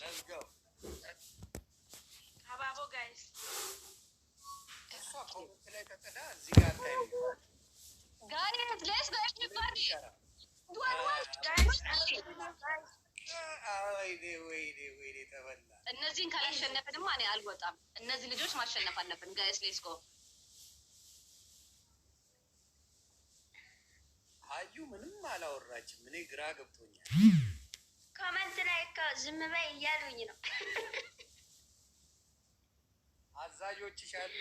let's go. Ababo guys. እሷ ኮሜንት ላይ ተጠዳ እዚህ ጋር ታይም guys let's go everybody ወይኔ ተበላ። እነዚህን ካላሸነፍንማ እኔ አልወጣም። እነዚህ ልጆች ማሸነፍ አለብን ጋይስ ሌትስ ጎ። አዩ ምንም አላወራችም። እኔ ግራ ገብቶኛል። ኮሜንት ላይ እኮ ዝም በይ እያሉኝ ነው። አዛዦችሽ አሉ።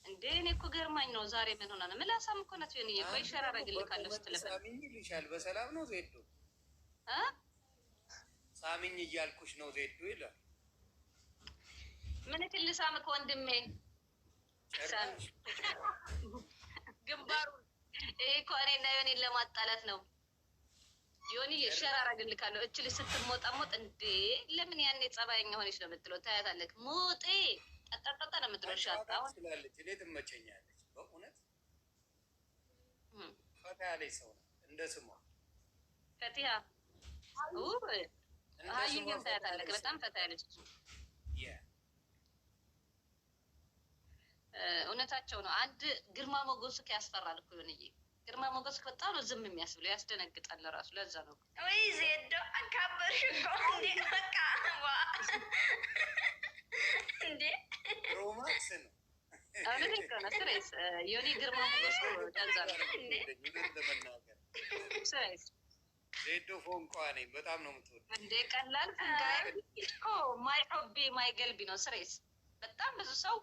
እንዴ እኔ እኮ ገርማኝ ነው ዛሬ ምን ሆነ ነው ምላሳም እኮ ናት የኔ ቆይ ሸራራግልካለሁ ስትለበ ሳሚኝ ይልሻል። በሰላም ነው ዜዶ ሳሚኝ እያልኩሽ ነው ዜዶ ይላል። ምን ትልሳምክ ወንድሜ ግንባሩን ይሄ እኮ እኔና ዮኒን ለማጣላት ነው። ዮኒ የሸራራግልካለሁ እችል ስትሞጣሞጥ እንዴ ለምን ያኔ ጸባይኛ ሆነች ነው የምትለው ታያታለህ። ሞጤ ጠጣጣጣ ነው የምትለው ሻጣ አሁን ስላለች እኔ ትመቸኛለች በእውነት ፈታ ያለች ሰው ነው እንደ ስሟ ፈቲያ አዩኝም ታያታለህ በጣም ፈታ ያለች እውነታቸው ነው። አንድ ግርማ ሞገስክ ያስፈራል እኮ ዮኒዬ ግርማ ሞገስክ በጣም ነው ዝም የሚያስብለው ያስደነግጣል ራሱ ለዛ ነው ወይ ዜዶ አካበርሽ እኮ እንዴ በቃ እንዴ ሮማንስ ነው አሁን እኮ ነው ስሬስ ዮኒ ግርማ ሞገስ ደዛ ነው ስሬስ ዜዶ ፎንቋ ነኝ በጣም ነው የምትወደው እንዴ ቀላል ፍንጋይ እኮ ማይ ሆቢ ማይ ገልቢ ነው ስሬስ በጣም ብዙ ሰው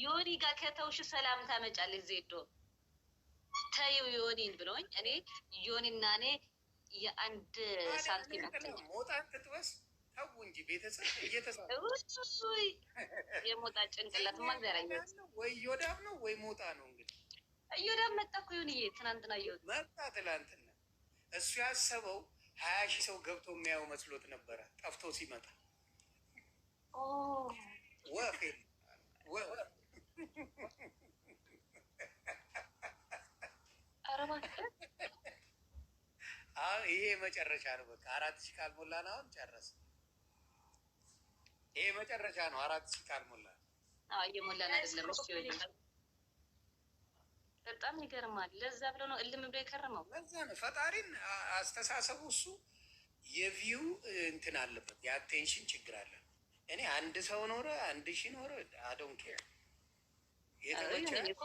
ዮኒ ጋር ከተውሽ ሰላም ታመጫለች ዜዶ ታዩ ዮኒን ብሎኝ እኔ ዮኒና እኔ የአንድ ሳንቲም አትኝ ሞጣ ትጥበስ ታው እንጂ ቤተሰብ እየተሳሰ የሞጣ ጭንቅላት ማዘራኝ ወይ ዮዳብ ነው ወይ ሞጣ ነው እንግዲህ ዮዳብ መጣ እኮ ዮኒዬ ትናንትና መጣ ትላንትና እሱ ያሰበው 20,000 ሰው ገብቶ የሚያየው መስሎት ነበረ ጠፍቶ ሲመጣ ወፌ ይሄ መጨረሻ ነው። በቃ 4,000 ካልሞላን አሁን ጨረስ። ይሄ መጨረሻ ነው። 4,000 ካልሞላን እየሞላን አይደለም። እሱ በጣም ይገርማል። ለዛ ብሎ ነው እልም ብሎ የከረመው። ለዛ ነው ፈጣሪን አስተሳሰቡ እሱ የቪው እንትን አለበት የአቴንሽን ችግር አለ። እኔ አንድ ሰው ኖረ 1,000 ኖረ አይ ዶንት ኬር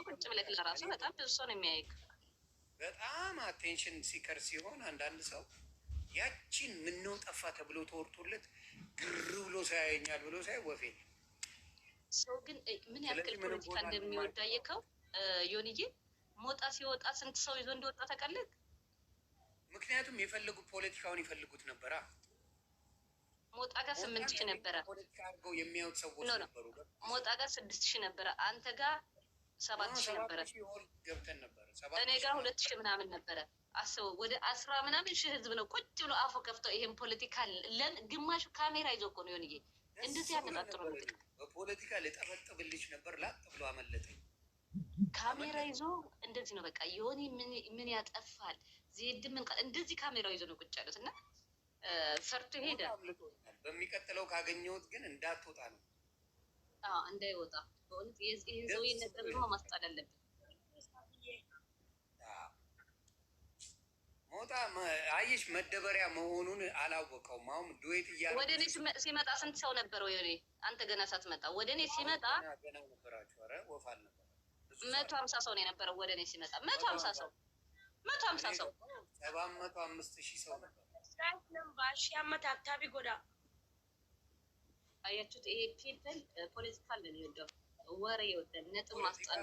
ቁጭ ብለህ ለራሱ በጣም ብዙ ሰው ነው የሚያይክ። በጣም አቴንሽን ሲከር ሲሆን አንዳንድ ሰው ያቺን ምነው ጠፋ ተብሎ ተወርቶለት ግር ብሎ ሳያየኛል ብሎ ሳይ ወፌ ሰው ግን ምን ያክል ፖለቲካ እንደሚወዳ አየከው ዮኒዬ። ሞጣ ሲወጣ ስንት ሰው ይዞ እንደወጣ ታውቃለህ? ምክንያቱም የፈለጉት ፖለቲካውን ይፈልጉት ነበራ። ሞጣ ጋር 8,000 ነበረ። ፖለቲካ አድርገው የሚያዩት ሰዎች ነበሩ። ሞጣ ጋር 6,000 ነበረ። አንተ ጋር 7,000 ነበረ። ገብተን ነበረ። እኔ ጋር 2,000 ምናምን ነበረ። አስበው ወደ 10 ምናምን ሺህ ህዝብ ነው ቁጭ ብሎ አፎ ከፍተው ይሄን ፖለቲካ ግማሹ ካሜራ ይዞ እኮ ነው ዮኒዬ እንደዚህ ያነጣጥሩ ነው። በፖለቲካ ልጠበጥብልሽ ነበር ላጥ ብሎ አመለጠኝ። ካሜራ ይዞ እንደዚህ ነው በቃ ዮኒ ምን ያጠፋል ዜድ ምን እንደዚህ ካሜራ ይዞ ነው ቁጭ ያሉት እና ፈርቶ ሄደ። በሚቀጥለው ካገኘሁት ግን እንዳትወጣ ነው። እንዳይወጣ በእውነት ይህን ሰውዬ ነገር ደግሞ ማስጣል አለብን። ሞጣ አየሽ መደበሪያ መሆኑን አላወቀውም። አሁን ዱዌት እያለ ወደ እኔ ሲመጣ ስንት ሰው ነበረው ዮኒ? አንተ ገና ሳትመጣ ወደ እኔ ሲመጣ ገና ነበራችሁ። ኧረ ወፍ አልነበረ 150 ሰው ነው የነበረው ወደ እኔ ሲመጣ 150 ሰው 150 ሰው 705,000 ሰው ነበር። ባሽ ያመታታቢ ጎዳ አያችሁት? ይሄ ፒፕል ፖለቲካል ነው የሚወደው ወሬ ይወዳል። ነጥብ ማስጣል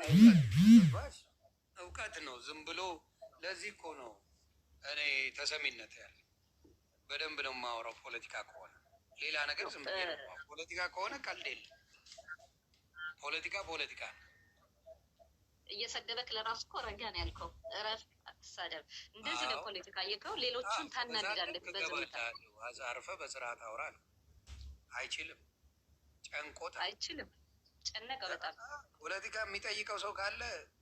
እውቀት ነው ዝም ብሎ። ለዚህ እኮ ነው እኔ ተሰሚነት ያለ በደንብ ነው የማወራው። ፖለቲካ ከሆነ ሌላ ነገር ዝም ብዬ ነው። ፖለቲካ ከሆነ ቀልድ የለም። ፖለቲካ እየሰደበክ ለራሱ እኮ ረጋ ነው ያልከው። እረፍ አትሳደብ። እንደዚህ ነው ፖለቲካ እየከው ሌሎቹን ታናድዳለህ። በዝምታ አርፈ በስርዓት አውራ ነው። አይችልም፣ ጨንቆት አይችልም። ጨነቀ በጣም። ፖለቲካ የሚጠይቀው ሰው ካለ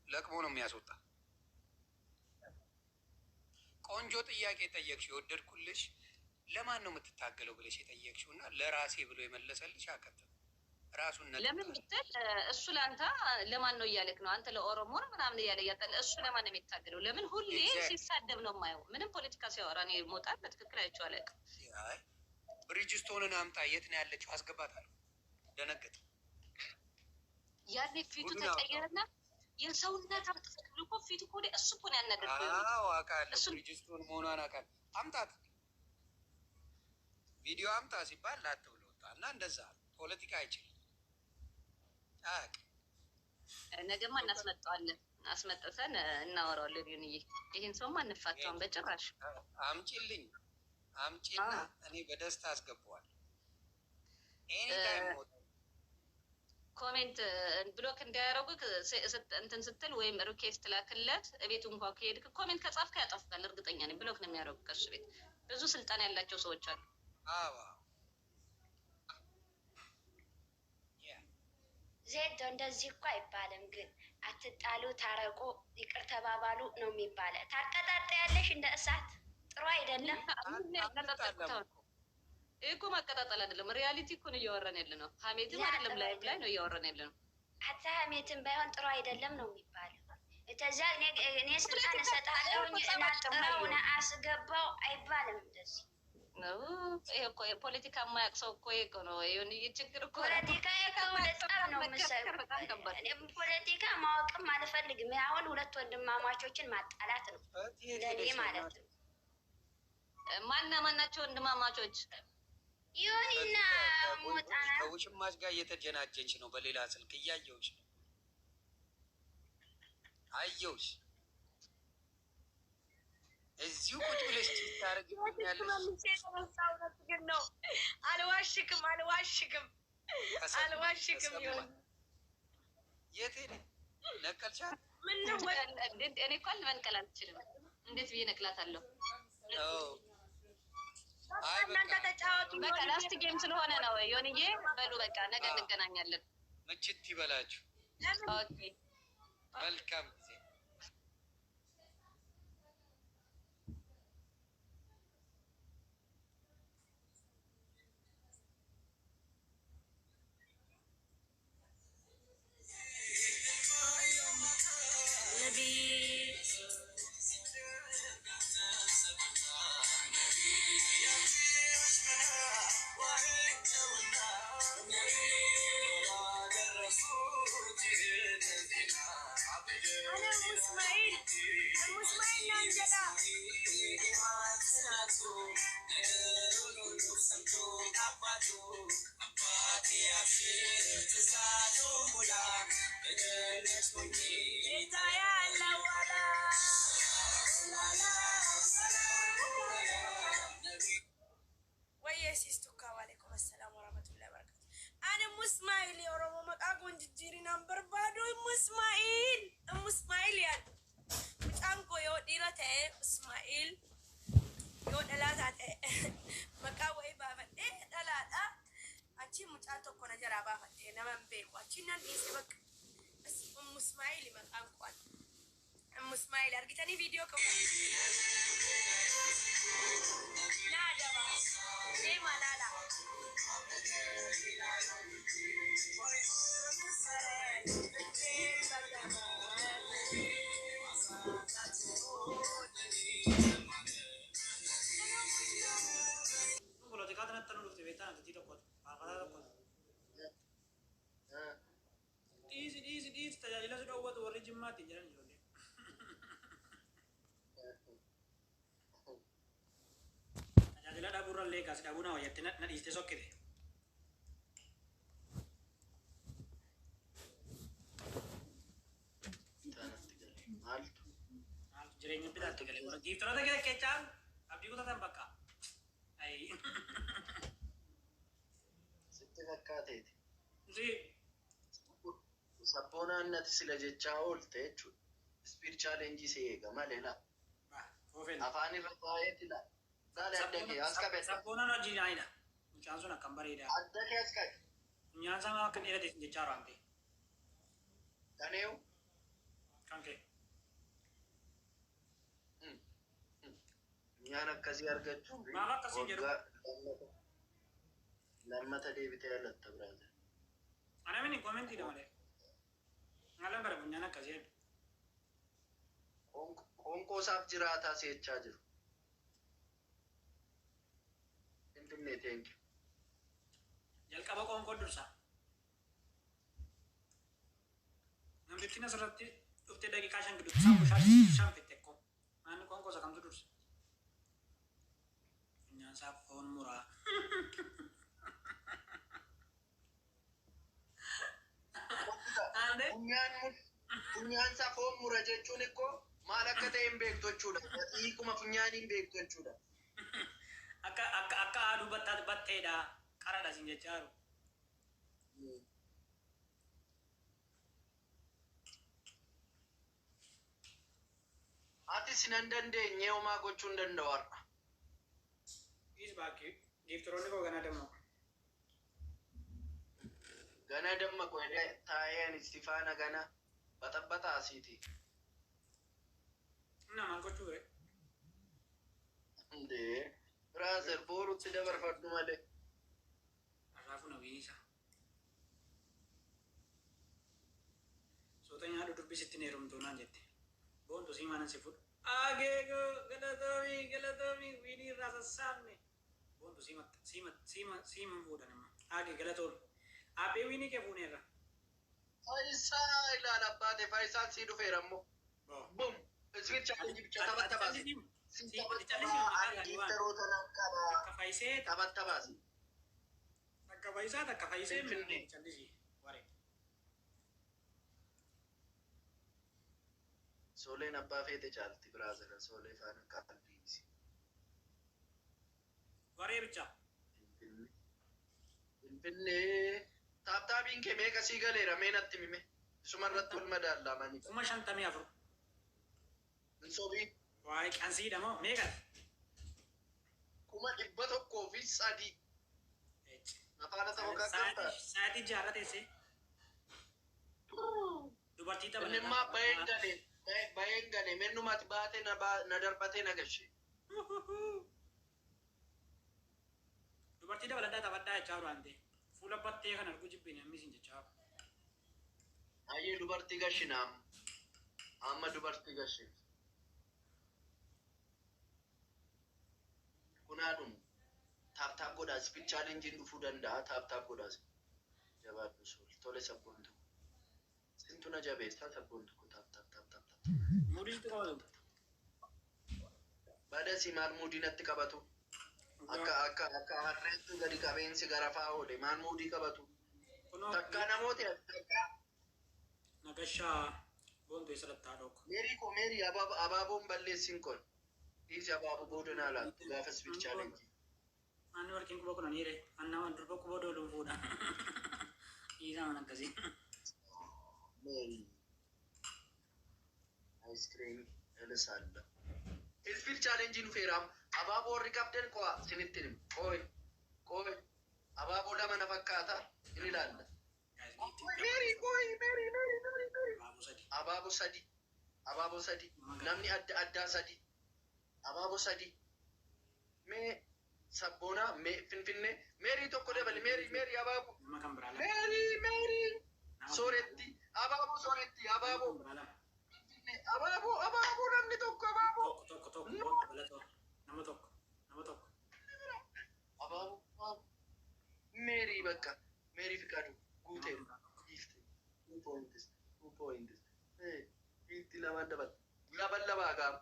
ለቅሞ ነው የሚያስወጣ። ቆንጆ ጥያቄ ጠየቅሽ። የወደድኩልሽ ለማን ነው የምትታገለው ብለሽ የጠየቅሽው እና ለራሴ ብሎ የመለሰልሽ አከተም ራሱን ለምን ብትል እሱ ለአንተ ለማን ነው እያለክ ነው? አንተ ለኦሮሞ ነው ምናምን እያለ እሱ ለማን ነው የሚታገለው? ለምን ሁሌ ሲሳደብ ነው የማየው? ምንም ፖለቲካ ሲያወራ እኔ ሞጣን በትክክል አይቼው አላውቅም። ብሪጅስቶንን አምጣ፣ የት ነው ያለችው? አስገባታለሁ። ደነገጥ። ያኔ ፊቱ ተቀየረና የሰውነት አምጥተህ እኮ ፊቱ እኮ እሱ እኮ ነው ያናደደው። አዎ አውቃለሁ፣ ብሪጅስቶን መሆኗን አውቃለሁ። አምጣት፣ ቪዲዮ አምጣ ሲባል ላት ብሎ ወጣ እና እንደዛ ፖለቲካ አይችልም። ነገማ እናስመጣዋለን፣ አስመጥተን እናወራዋለን። ይህን ሰውማ እንፋታውን በጭራሽ። አምጪልኝ፣ አምጪና እኔ በደስታ አስገባዋል። ኤኒታይም ኮሜንት ብሎክ እንዳያደረጉ እንትን ስትል ወይም ሪኬስት ላክለት። ቤቱ እንኳ ከሄድክ ኮሜንት ከጻፍክ ያጠፍካል። እርግጠኛ ነኝ ብሎክ ነው የሚያደርጉ። ከሱ ቤት ብዙ ስልጣን ያላቸው ሰዎች አሉ። ዜዶ እንደዚህ እኮ አይባልም፣ ግን አትጣሉ፣ ታረቁ፣ ይቅር ተባባሉ ነው የሚባለ። ታቀጣጣያለሽ እንደ እሳት። ጥሩ አይደለም። ይህ እኮ ማቀጣጠል አይደለም፣ ሪያሊቲ እኮ ነው እያወራን ያለ ነው። ሀሜትም አይደለም፣ ላይቭ ላይ ነው እያወራን ያለ ነው። ሀታ ሀሜትን ባይሆን ጥሩ አይደለም ነው የሚባለው። እተዛ እኔ ስልጣን እሰጣለሁ እና ጥረውና አስገባው አይባልም እንደዚህ። ይሄ እኮ የፖለቲካ የማያውቅ ሰው እኮ ይሄ ነው ችግር እኮ። ፖለቲካ በጣም ነው የምሰሩ። ፖለቲካ ማወቅም አልፈልግም። አሁን ሁለት ወንድማማቾችን ማጣላት ነው ለኔ ማለት ነው። ማናቸው ወንድማማቾች? ይሁንና ሞጣና ከውሽማች ጋር እየተጀናጀንች ነው። በሌላ ስልክ እያየሁሽ ነው። አየሁሽ እዚሁ ቁጭ ብለሽ ታረግኛለሽ። ነው አልዋሽክም። ይሁን የት ሄደ? ነቀልሻት? ምን ነው እኔ እኮ መንቀል አልችልም። እንዴት ብዬ ነቅላታለሁ? እናንተ ተጫወቱ። በቃ ላስት ጌም ስለሆነ ነው። ዮንዬ በሉ በቃ ነገ እንገናኛለን። ምችት ይበላችሁ። ኦኬ መልካም ጊዜ። Ismail argitanii video qabu. Naadaba. Deema laala. tajaajila si dhoowwatu warri jimmaatti jiran ijoollee. Tajaajila dhabuurra illee gaas dhabuu na wayyatte na dhiiste sokkite. Maaltu jireenya bitaatti galee warra giiftaroota keekkeechaan abdii kutatan bakka. Sitti fakkaateeti. Sabboonaan sila jechaa oolte jechuudha. Spiir chaalenjii si eega malee laa. Afaan irra taa'eetti laa. Saale adda kee as qabedha. Sabboonaan hojii naayidha. Mucaan sun akkam bareedaa. Adda kee as qabe. Nyaan sama akka dheerateef jechaa raamte. Kaneewu. Kan kee. funyaan akkasii argachuun Maaf akkasii jedhu? lammata deebitee alatta biraate. Ana mini koomenti dha malee. Ngalan bara funyaan akkasii jedhu. Qoonqoo isaaf jiraataa seechaa jiru. Finfinnee teenki. Jalqaba qoonqoo dursa. Namtittiin asirratti dhuftee daqiiqaa 5 gidduu shan fitte ko. Naanni qoonqoo isa kamtu dursa. Funyaan isaa foon muraa. Funyaan isaa foon mura jechuun ikkoo maal akka ta'e hin beektu jechuudha. Hiikuma funyaanii hin beektu jechuudha. Akka haaduu batteedha. Qaradha isin jechaa jiru. Ati sinan dandeenye homaa gochuu hin danda'u har'a. Is baakii. Giiftiroonni koo ganaa damma. Gana damma qoodee taa'een istifaana gana baxabbataa asiiti. Naa maal gochuu ture? Ndee biraazer boorutti dabarfadhu malee. Arraafu na wiisa. Soota nyaadhu dubbisitti neerumtuu naan jette. Boontu sii maanan si fudhu. Ageegoo galatoomii wiinii irraa sassaabne. Boontu siiman fuudhan immoo. Agee galatoomii. Abbee wiinii kee fuuneerra. Faayisaa ilaala abbaate faayisaan sii dhufeera immoo. Bum! Iswicha bicha taphatta baasi. Giiftaroota nan qaba. Akka faayisee Taphatta baasi. akka faayisaa takka faayisee minne callisi waree. Soleen abbaa feete caalti biraazira solee faana qalbiisi. Waree bicha. Finfinnee taaptaabiin kee meeqa sii galeera mee natti mime. Isuma irratti wal madaallamanii. 54. Sobii Waa'ee qansiidha moo meeqa? 103. Afaana ta'uu qaqqabta. Sa'aatii jaarra teessee. Dubartii tapha. Inni immoo baheen gane mennumati baatee na darbatee na gashee. Dubartii dabalataa taphadhaa jechaa jiru waan ta'e. Fuula battee kan arguu jibbine ammisiin jechaa jiru. Ayyee dubartii gashinaam. Amma dubartii gashee. Kunaadhum taaptaap godhaas chaalenjiin dhufuu danda'a taaptaap godhaas. Jabaadhu sool tole sabboon tokko. Sintu na jabeessaa sabboon tokko taaptaap. Muudii qabatu. Bada si maal muudii natti qabatu. Akka harreetti gadi qabeensi gara fa'aa oole maal muudii qabatu. Takka namooti takka. Nagashaa boontu isa lattaa dhooqa. Meerii abaaboon balleessin kun. Dhiisi abaaboo booda naa laattu gaafa spiich chaalenjii. Anni warqeen quba kun aniire. Anna waan durba quba dooluun fuudha. Dhiisaa man akkasii. Meerii. Ayiskiriimii elisaalla. Spiich chaalenjii dhufeeraam. Abaaboo warri qabdan qo'a sinitti himu. Qooyi. Abaaboo lama na fakkaata. Inni ilaalla. Meerii. Abaaboo sadi. Namni addaa sadi. Abaaboo sadi. Mee sabboonaa finfinnee. Meerii tokko dabali. Meerii abaaboo. Nama kan biraa lama. Meerii. Sooretti. Abaaboo sooretti. Abaaboo. Abaaboo namni tokko abaaboo. Tokko. Nama tokko. Abaaboo. Meerii bakka. Meerii fiqaadu. Guutee. 2 points. Itti lama dabal. Laban gaam.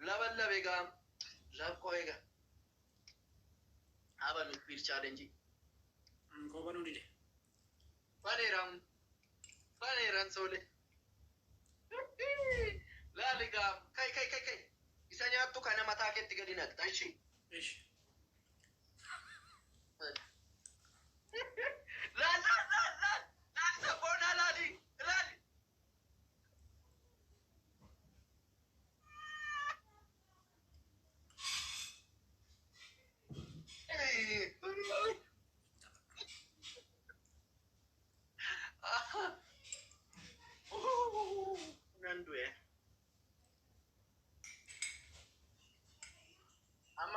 Laban gaam. Lakkoo eega. Haban spiich chaalenjii. Kooban hundide. Baneeraan soole. Laali gaam. Kai. Isa nyaattu kana mataa keetti gadi naqxa ishee. Ish. Laal sabboonaa laali.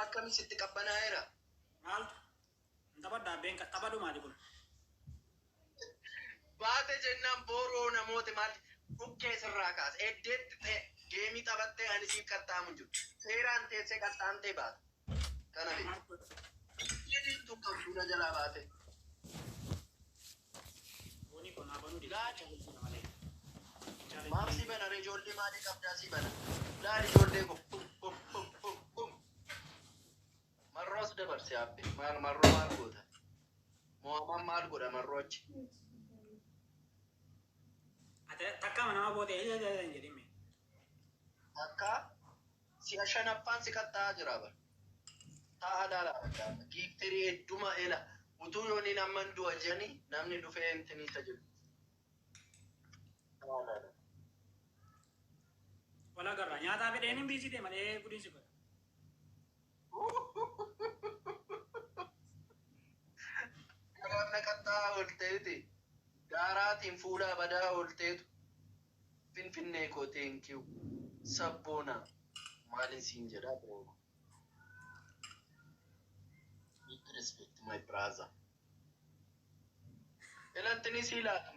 akkami sitti qabbanaa'eera. Maaltu? Tapha been tapha dhumaa kun. Baate jennaan booroo namoota maal dhukkee sirraa kaasa. Eddeetti ta'e geemii taphattee ani siif qaxxaamu jiru. Seeraan teessee qaxxaamtee baata. Kana jedhi tuqqabduu na jalaa baate. Maaf si bana ijoollee maalii qabdaa si bana? Laal ijoollee ko marroos dabarse abbe marroo maal goota? Moo'amaan maal godha marroo achi? Takka nama bootee hin jedhime. Takka si'a shanaffaan si qaxxaa jira bara. Ta'a laalaa giiftirii hedduma ela utuu yooniin amman du'a jedhanii namni dhufee intinii tajaajila. Wala garra nyaata fedheen hin biisite malee gudiinsi godha. Qabanna qaxxaa oolteeti. Gaaraatiin fuudhaa badaa oolteetu. Finfinnee koo teenkiu. Sabboona. Maalin siin jedhaa biroo. With respect my brother. Elantini sii laatu.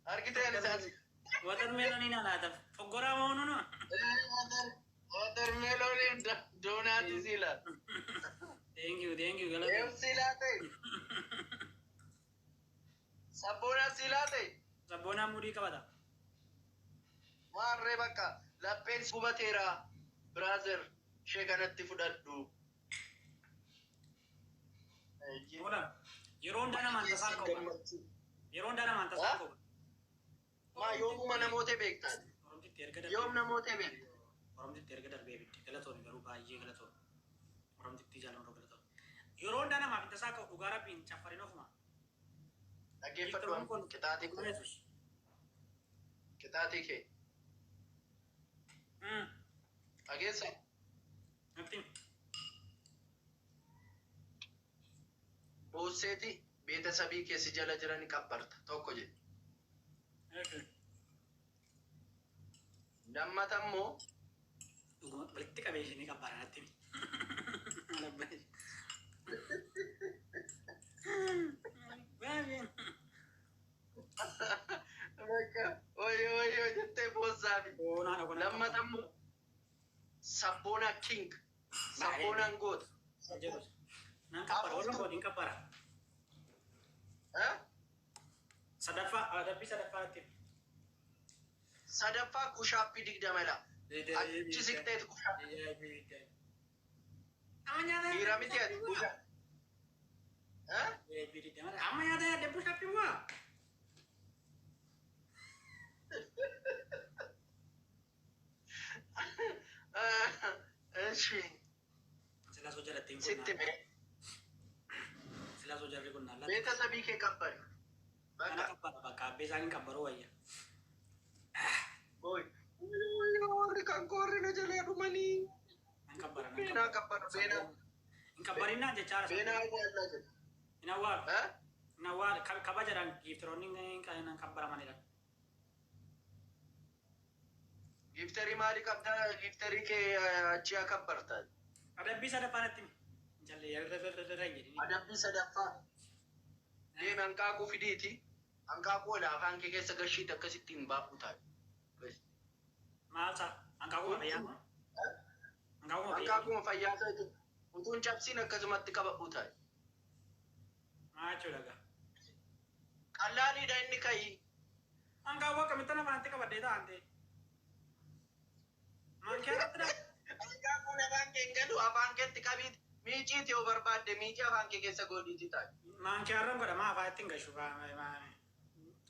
Argiteen isaati. Watermeloniin alaataaf foggoraa moonu no. Watermeloniin doonaati sii laatu. Thank you galata. Eem sii laate. Sabboona sii laate. Sabboonaa mudii qabata. Maarree bakka lapheen gubateera brother ishee kanatti fudhadhu. Yeroo hundaa namaan tasaa qabu. Yeroo hundaa namaan tasaa qabu. Maa yoomuma namoota beektaa? Yoom namoota beektaa? Oromtitti erga darbee bitti galatoon garuu baay'ee galatoon. Oromtitti jaallamu galatoon. Yeroo hundaa namaaf tasaa qabu dhugaa rabbiin caffarin ofuma. Dhaggeeffadhu qixaatii kun. Qixaatii kee. Dhageessa. Natti. Boosseeti beetasabii keessi jala jiran qabbarta tokko jedhe. Lammata immoo walitti qabeeshinii qabbara natti. Oyo jettee boossaafi. Lammata immoo sabboona king. Sabboonaan goota. Naan qabbara waliin waliin qabbara. Sadaffaa adabbii sadaffaatti. Sadaffaa kushaappii 20dha. Achi siqteetu kushaappii. Dhiira miti ati kushaa. Amma nyaata yaadde kushaappii waa. Eshi. Sila soo jalatti hin Sitti mee. Sila soo jalli kun naallaa. Beetasabii kee qabbari. Kana qabbara bakka abbee isaanii qabbaruu wayya. Boy. Warri kan koorri na jalee dhumanii. Nan qabbara. Beenaa qabbaru beenaa. Hin qabbarinnaa jechaara. Beenaa awwaallaa jedha. Hin awwaalu. Hin awwaalu. Kaba jedhan giiftiroonni nan qabbaramanidha. Giftarii maalii qabdaa? Giftarii kee achi haa kabbartaa. Adabbii sadaffaanatti jallee irra hin jedhini. Adabbii sadaffaa. Deemi hanqaaquu fidiiti. Hanqaaquu ola afaan kee keessa gashiitti akkasitti hin baafuu taa'e. Maal ta'a? Hanqaaquma fayyaa? Hanqaaquma fayyaa ta'e utuun cabsiin akkasumatti qaba'uu taa'e. Maa jechuudha gaa? Qallaaliidha inni ka'ii. Hanqaaquu akkamitti afaanitti qabadhee taa'ante? Maankee irratti Hanqaaquun afaan kee hin galu afaan keetti qabiiti. Miiciiti yoo barbaadde miicii afaan kee keessa godhiiti taa'e. maankee harroon godha maa afaan ittiin gashu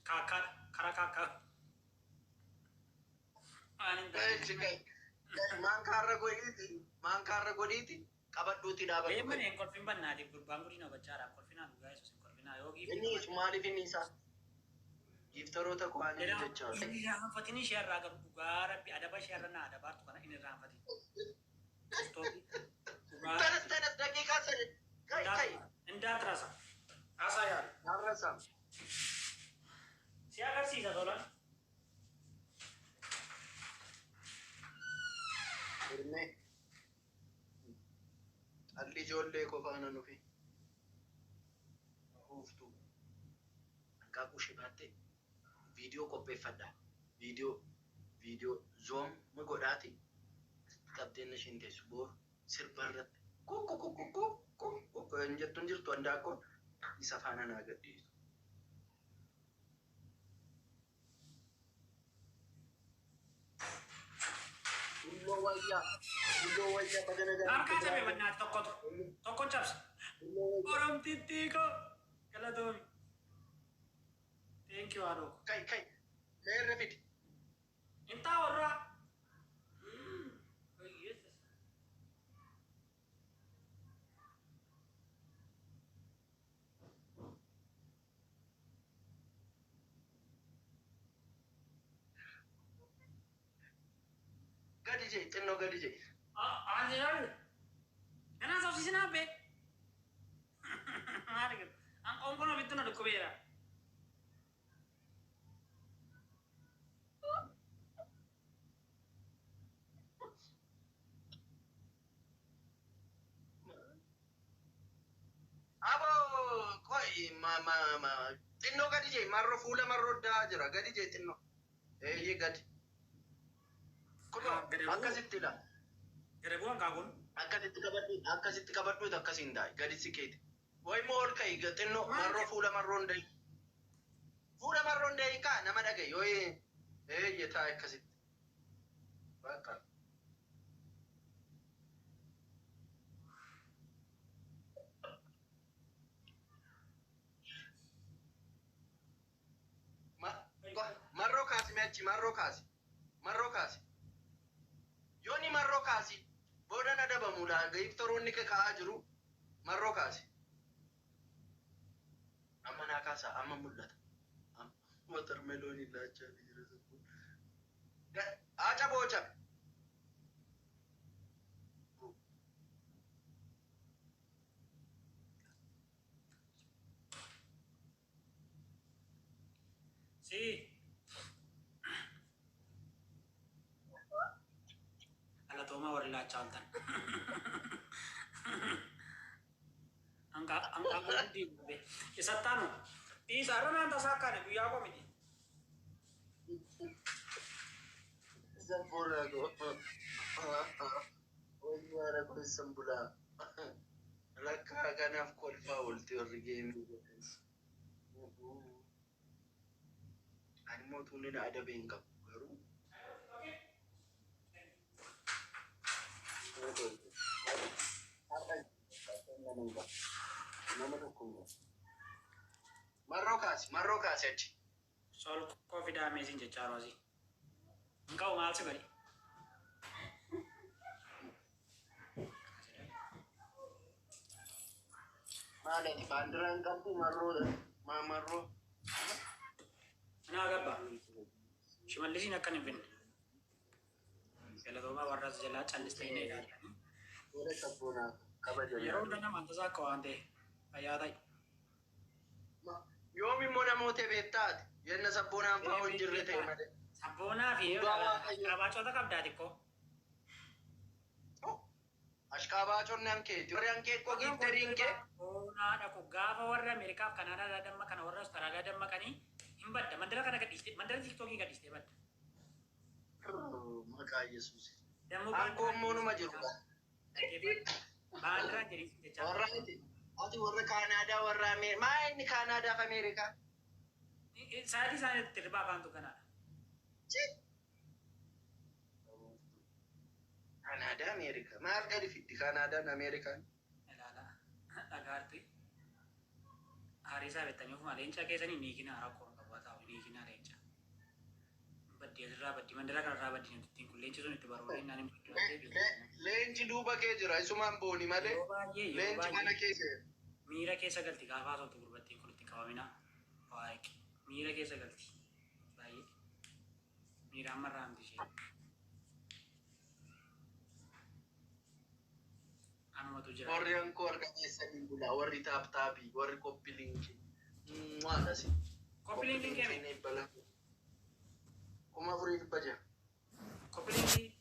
kaakkaadha karaa kaakkaa. Maankaarra godhiiti qabadhuuti dhaabatu. Deemanii kolfin bannaatiif gurbaan gudina gochaadha. Kolfinaa dhugaa yesuus kolfinaa yoo Inni maaliif inni isaa? Giftaroota kuwaanii jechaa. Inni raanfatiin ishee irraa garu dhugaa rabbi adaba ishee irra naa adabaartu kana inni raanfatiin. Tanas daqiiqaa sadi. Kai. Indaat rasa. Asa yaadu. Narrasa. Si agarsiisa tolan. alli ijoollee qofaana nufi huuftu hanqaaquu shibaatte viidiyoo qopheeffadha viidiyoo zoom godhaati qabdeen ishiin teessu booru sirba irratti hin jettuun jirtu handaaqoon isa faana naa gadhiisu. Harkaa cabee mannaa tokko cabsa. Oromtittiiko galatoomi. Thank you Adoo. Kai meerre fidi. Intaa warraa. Gadi jee xinnoo gadi jee. Aanjiraan. Kanaan sabsiisin habbee. Maali gadi. An onkono bittu na dhukkubeera. Xinnoo gadi jee marro fuula marroddaa jira gadi jee xinnoo. Eeyyee gadi. Akkasitti la. Gadi bu'aan kaakuun. Akkasitti qabadhuutu akkasiin daa'e gadi siqeeti. Wayimmoo ol ka'i xinnoo marroo fuula marroon da'i. Fuula marroon da'i kaa nama dhagaye yoo eeyyee taa'e akkasitti. Bakka. Marroo kaasi meechi marroo kaasi. Yooni marroo kaasi booda na dabamuudha giftoroonni ka'aa jiru marroo kaasi. Amma naa kaasa amma mul'ata. Watermeloonii laachaa jira. Aaca booca. Si. Alatooma warri laachaa oltan. Angka guddi gubbe. Isattaanu. Isa irra naan tasaa kaane guyyaa koo miti. Zamboora go. Wayyaara kun sambulaa. Rakkaa kanaaf kolfaa ooltee warri geemii godhan. Ani mootuun inni adabee hin qabu garuu. Marroo kaasi achi. Sol kofi daameesin jechaa roosii. Nka'u maal si godhe? Maaliiti baandiraan qabdu marroo. Anaa gabba. Shimallisiin akkan hin finne. Galatoomaa warraas jalaa callistee hin eegaadha. Warra sabboonaa kabajan. Yeroo hunda nama antasaa akka waan ta'e fayyaa ta'e. Yoom immoo namoota beektaati. Yenna sabboonaan fa'aa hin jirre ta'e malee. Sabboonaa fi qabaacoota qabdaa xiqqoo. Ashqaabaaconni hankeeti. Warri hankee koo giftariin kee. Boonaa dhaqu gaafa warri Ameerikaaf Kanaadaa damma kana warra Austraaliyaa dammaqanii hin badda. Mandara kana gadhiiste. Mandara tiiktookii gadhiiste badda. Maqaa Yesuus. Hankoo immoonuma jirudha. Baandiraan jedhisi jechaa. Warra ati warra Kaanaadaa warra Ameerikaa. Maa inni Kaanaadaaf Ameerikaa? Sa'aatii isaaniitti tirbaa afaantu kanaadha. Kaanaadaa Ameerikaa. Maal gadi fiddi Kaanaadaan Ameerikaan? Ilaala. Dhagaarti. Haarisaa beektanii ofuma leencaa keessanii niikinaa rakkoon qabu haa ta'u niikinaa leencaa. Baddii asirraa baddii mandara kanarraa baddii namtittiin kun leenci sun itti baroodee naan hin Leenci duuba kee jira isumaan booni malee. Leenci mana keessa. Miira keessa galti gaafa haasoftu gurbattiin kun itti qabaminaa. Waaqi. Miira keessa galti. Baay'ee. Miiraan marraamti ishee. Anumatu jira. Warri hankoo harka keessanii bulaa warri taaptaabii warri koppiliinkii. Maadhasi. Koppiliinkiin kee Kuma 4,000 koppiliinkii